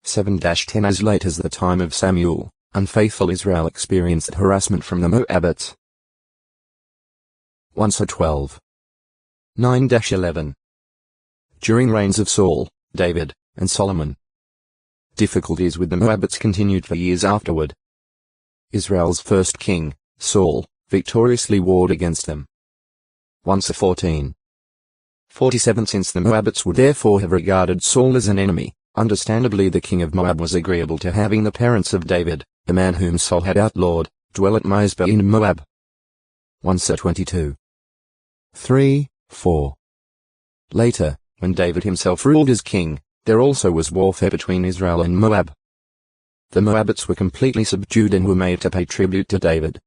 7-10 As late as the time of Samuel, unfaithful Israel experienced harassment from the Moabites. 1-12. 9-11. During reigns of Saul, David, and Solomon. Difficulties with the Moabites continued for years afterward. Israel's first king, Saul, victoriously warred against them. 1-14. 47 Since the Moabites would therefore have regarded Saul as an enemy, understandably the king of Moab was agreeable to having the parents of David, the man whom Saul had outlawed, dwell at Mizpah in Moab. 1-22. 3-4. Later, when David himself ruled as king, there also was warfare between Israel and Moab. The Moabites were completely subdued and were made to pay tribute to David.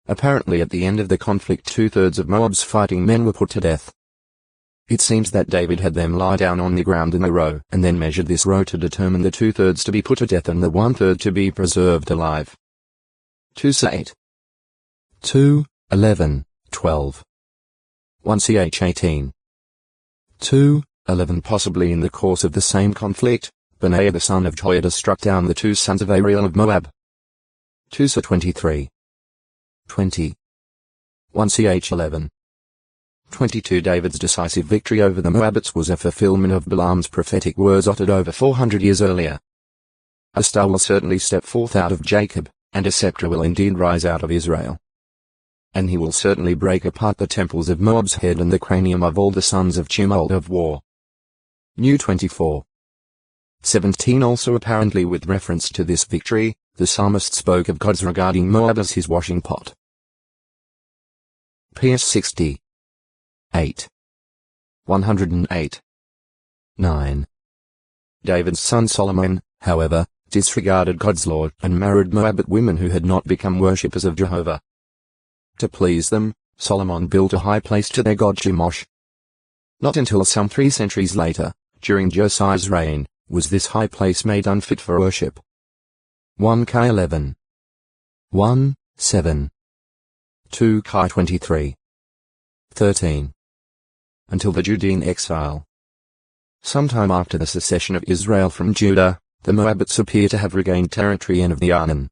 Apparently at the end of the conflict 2/3 of Moab's fighting men were put to death. It seems that David had them lie down on the ground in a row and then measured this row to determine the 2/3 to be put to death and the 1/3 to be preserved alive. 2-8. 2-11, 12. 1-18. 2-11 Possibly in the course of the same conflict, Benaiah the son of Jehoiada struck down the 2 sons of Ariel of Moab. 2-23. 20. 1-11. 22 David's decisive victory over the Moabites was a fulfillment of Balaam's prophetic words uttered over 400 years earlier. A star will certainly step forth out of Jacob, and a scepter will indeed rise out of Israel. And he will certainly break apart the temples of Moab's head and the cranium of all the sons of tumult of war. New 24. 17 Also apparently with reference to this victory, the psalmist spoke of God's regarding Moab as his washing pot. PS 60. 8. 108. 9. David's son Solomon, however, disregarded God's law and married Moabite women who had not become worshippers of Jehovah. To please them, Solomon built a high place to their god Chemosh. Not until some 3 centuries later, during Josiah's reign, was this high place made unfit for worship. 1-11. 1-7. 2-23. 13. Until the Judean exile. Sometime after the secession of Israel from Judah, the Moabites appear to have regained territory in of the Arnon.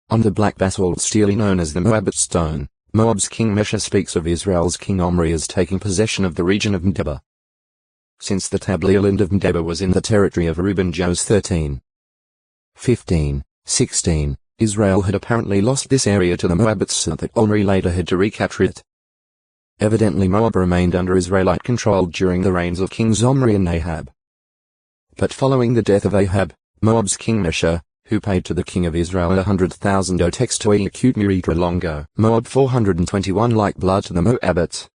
On the black basalt stele known as the Moabite stone, Moab's king Mesha speaks of Israel's king Omri as taking possession of the region of Medeba. Since the Tableland of Medeba was in the territory of Reuben Jos 13. 15, 16, Israel had apparently lost this area to the Moabites so that Omri later had to recapture it. Evidently Moab remained under Israelite control during the reigns of Kings Omri and Ahab. But following the death of Ahab, Moab's king Mesha, who paid to the king of Israel 100,000 otex to execute Muritra Longo, Moab 421 like blood to the Moabites.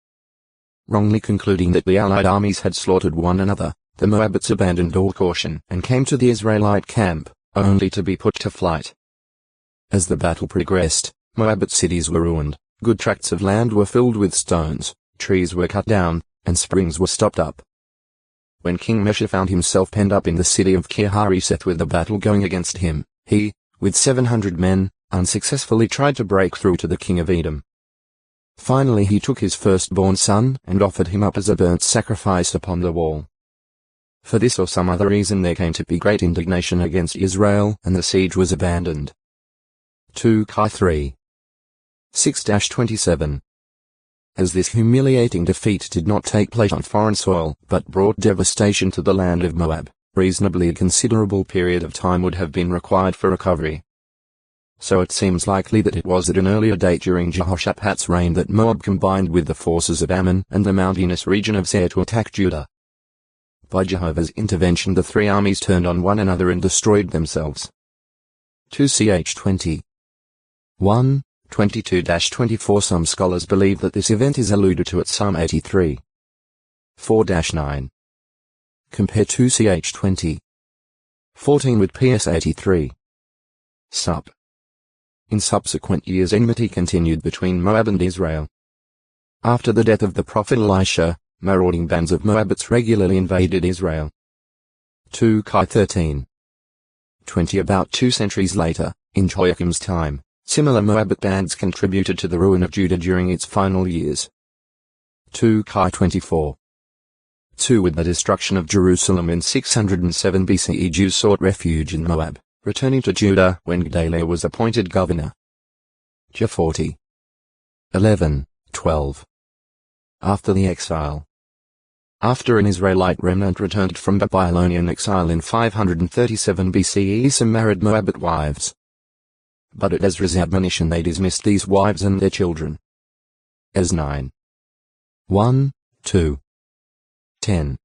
Wrongly concluding that the allied armies had slaughtered one another, the Moabites abandoned all caution and came to the Israelite camp, only to be put to flight. As the battle progressed, Moabite cities were ruined, good tracts of land were filled with stones, trees were cut down, and springs were stopped up. When King Mesha found himself penned up in the city of Kir-Hareseth with the battle going against him, he, with 700 men, unsuccessfully tried to break through to the king of Edom. Finally he took his firstborn son and offered him up as a burnt sacrifice upon the wall. For this or some other reason there came to be great indignation against Israel and the siege was abandoned. 2-3. 6-27. As this humiliating defeat did not take place on foreign soil but brought devastation to the land of Moab, reasonably a considerable period of time would have been required for recovery. So it seems likely that it was at an earlier date during Jehoshaphat's reign that Moab combined with the forces of Ammon and the mountainous region of Seir to attack Judah. By Jehovah's intervention the 3 armies turned on one another and destroyed themselves. 2-20. 1-22-24 Some scholars believe that this event is alluded to at Psalm 83. 4-9. Compare 2-20. 14 with PS 83. Sup. In subsequent years enmity continued between Moab and Israel. After the death of the prophet Elisha, marauding bands of Moabites regularly invaded Israel. 2-13. 20 About 2 centuries later, in Joachim's time, similar Moabite bands contributed to the ruin of Judah during its final years. 2-24. 2. With the destruction of Jerusalem in 607 BCE, Jews sought refuge in Moab, returning to Judah when Gedaliah was appointed governor. J 40. 11, 12. After the exile. After an Israelite remnant returned from Babylonian exile in 537 BCE, some married Moabite wives. But at Ezra's admonition they dismissed these wives and their children. Ez 9. 1, 2. 10.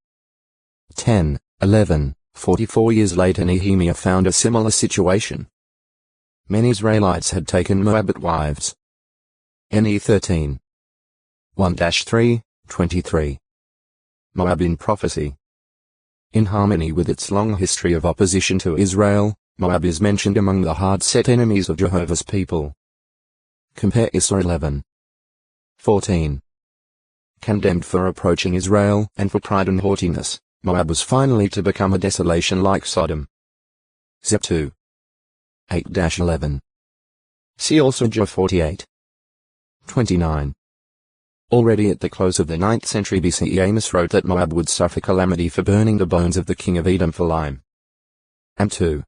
10, 11. 44 years later Nehemiah found a similar situation. Many Israelites had taken Moabite wives. Ne 13. 1-3, 23. Moab in prophecy. In harmony with its long history of opposition to Israel, Moab is mentioned among the hard-set enemies of Jehovah's people. Compare Isra 11. 14. Condemned for approaching Israel and for pride and haughtiness, Moab was finally to become a desolation like Sodom. Zep 2. 8-11. See also Job 48. 29. Already at the close of the 9th century BCE, Amos wrote that Moab would suffer calamity for burning the bones of the king of Edom for lime. Am 2.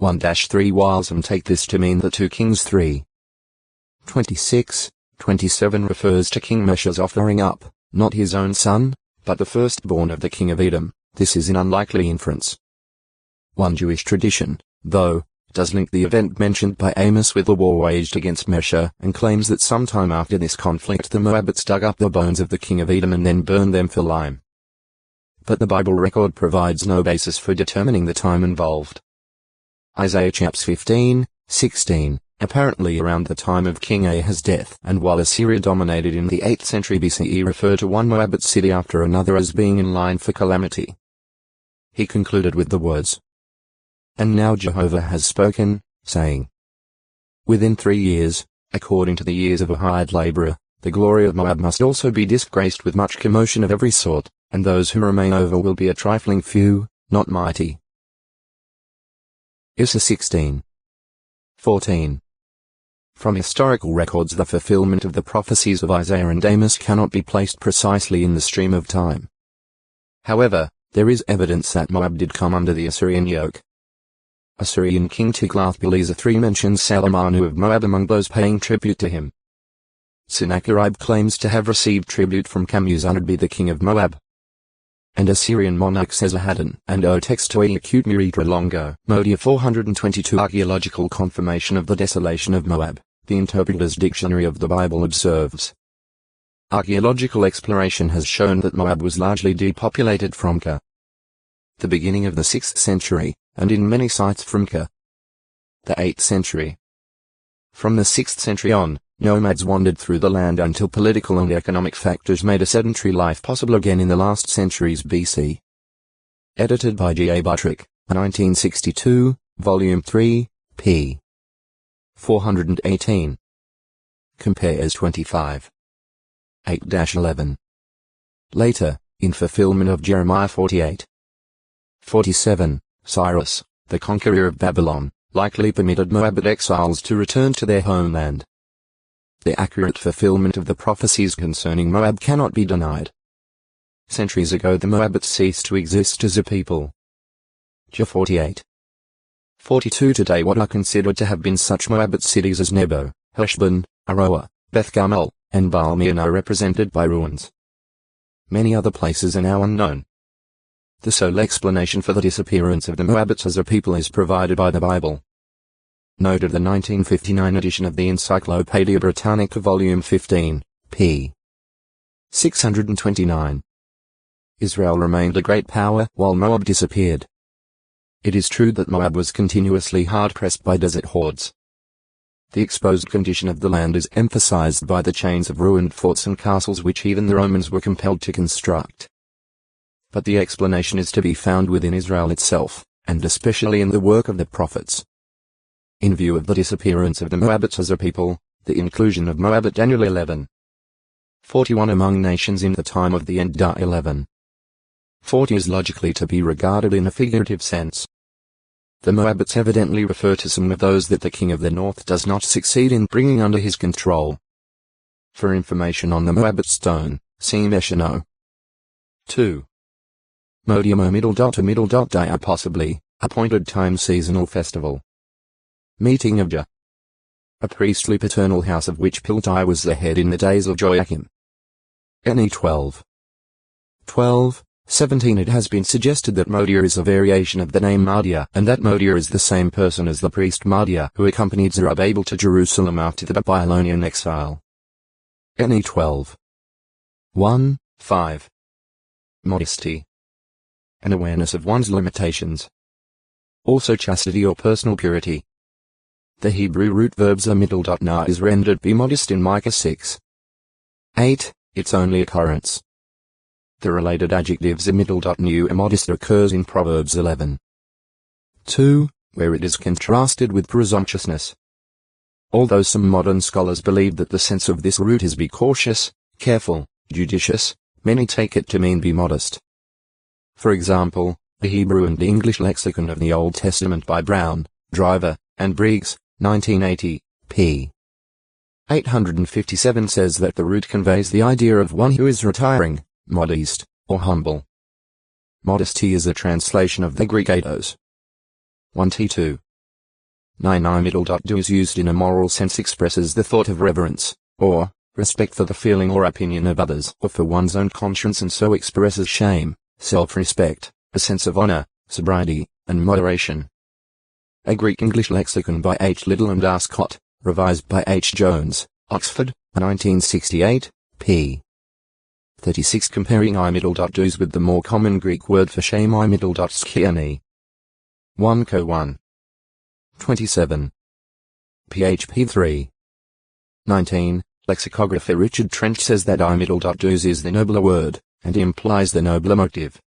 1-3. While some take this to mean the 2 Kings 3. 26, 27 refers to King Mesha's offering up, not his own son, but the firstborn of the king of Edom. This is an unlikely inference. One Jewish tradition, though, does link the event mentioned by Amos with the war waged against Mesha, and claims that sometime after this conflict the Moabites dug up the bones of the king of Edom and then burned them for lime. But the Bible record provides no basis for determining the time involved. Isaiah chapters 15, 16, apparently around the time of King Ahaz's death, and while Assyria dominated in the 8th century BCE, refer to one Moabite city after another as being in line for calamity. He concluded with the words, "And now Jehovah has spoken, saying, within 3 years, according to the years of a hired laborer, the glory of Moab must also be disgraced with much commotion of every sort, and those who remain over will be a trifling few, not mighty." Isra 16. 14. From historical records, the fulfillment of the prophecies of Isaiah and Amos cannot be placed precisely in the stream of time. However, there is evidence that Moab did come under the Assyrian yoke. Assyrian king Tiglath-Pileser III mentions Salamanu of Moab among those paying tribute to him. Sennacherib claims to have received tribute from Kamuzanadbi, the king of Moab. And Assyrian monarchs Esarhaddon and Otextoiakute Longo. Modia 422. Archaeological confirmation of the desolation of Moab, the Interpreter's Dictionary of the Bible observes. Archaeological exploration has shown that Moab was largely depopulated from ca. the beginning of the 6th century, and in many sites from ca. the 8th century. From the 6th century on, nomads wandered through the land until political and economic factors made a sedentary life possible again in the last centuries BC. Edited by G. A. Buttrick, 1962, Volume 3, p. 418. Compares 25. 8-11. Later, in fulfillment of Jeremiah 48. 47, Cyrus, the conqueror of Babylon, likely permitted Moabite exiles to return to their homeland. The accurate fulfillment of the prophecies concerning Moab cannot be denied. Centuries ago the Moabites ceased to exist as a people. J 48. 42. Today what are considered to have been such Moabite cities as Nebo, Heshbon, Aroer, Beth-Gamel, and Baal-Meon are represented by ruins. Many other places are now unknown. The sole explanation for the disappearance of the Moabites as a people is provided by the Bible. Note of the 1959 edition of the Encyclopaedia Britannica Volume 15, p. 629. Israel remained a great power while Moab disappeared. It is true that Moab was continuously hard-pressed by desert hordes. The exposed condition of the land is emphasized by the chains of ruined forts and castles which even the Romans were compelled to construct. But the explanation is to be found within Israel itself, and especially in the work of the prophets. In view of the disappearance of the Moabites as a people, the inclusion of Moab at Daniel 11. 41 among nations in the time of the end 11. 40 is logically to be regarded in a figurative sense. The Moabites evidently refer to some of those that the king of the north does not succeed in bringing under his control. For information on the Moabite stone, see Meshano. 2. Modium a middle dot dia possibly, appointed time seasonal festival. Meeting of Jah. A priestly paternal house of which Piltai was the head in the days of Joachim. Ne 12. 17 It has been suggested that Modia is a variation of the name Mahdia and that Modia is the same person as the priest Mahdia who accompanied Zerubbabel to Jerusalem after the Babylonian exile. Ne 12. 5. Modesty. An awareness of one's limitations. Also chastity or personal purity. The Hebrew root verb na is rendered be modest in Micah 6. 8. Its only occurrence. The related adjective nu immodest occurs in Proverbs 11. 2, where it is contrasted with presumptuousness. Although some modern scholars believe that the sense of this root is be cautious, careful, judicious, many take it to mean be modest. For example, the Hebrew and English lexicon of the Old Testament by Brown, Driver, and Briggs, 1980, p. 857 says that the root conveys the idea of one who is retiring, modest, or humble. Modesty is a translation of the Greek eidos. 1t2. 9 middle dot do is used in a moral sense expresses the thought of reverence, or respect for the feeling or opinion of others or for one's own conscience and so expresses shame, self-respect, a sense of honor, sobriety, and moderation. A Greek-English lexicon by H. Little and R. Scott, revised by H. Jones, Oxford, 1968, p. 36 comparing I middle dot do's with the more common Greek word for shame I middle dot skiani. 1 co 1. 27. PHP 3. 19. Lexicographer Richard Trench says that I middle dot do's is the nobler word, and implies the nobler motive.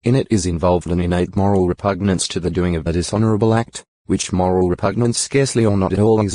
In it is involved an innate moral repugnance to the doing of a dishonorable act, which moral repugnance scarcely or not at all exists.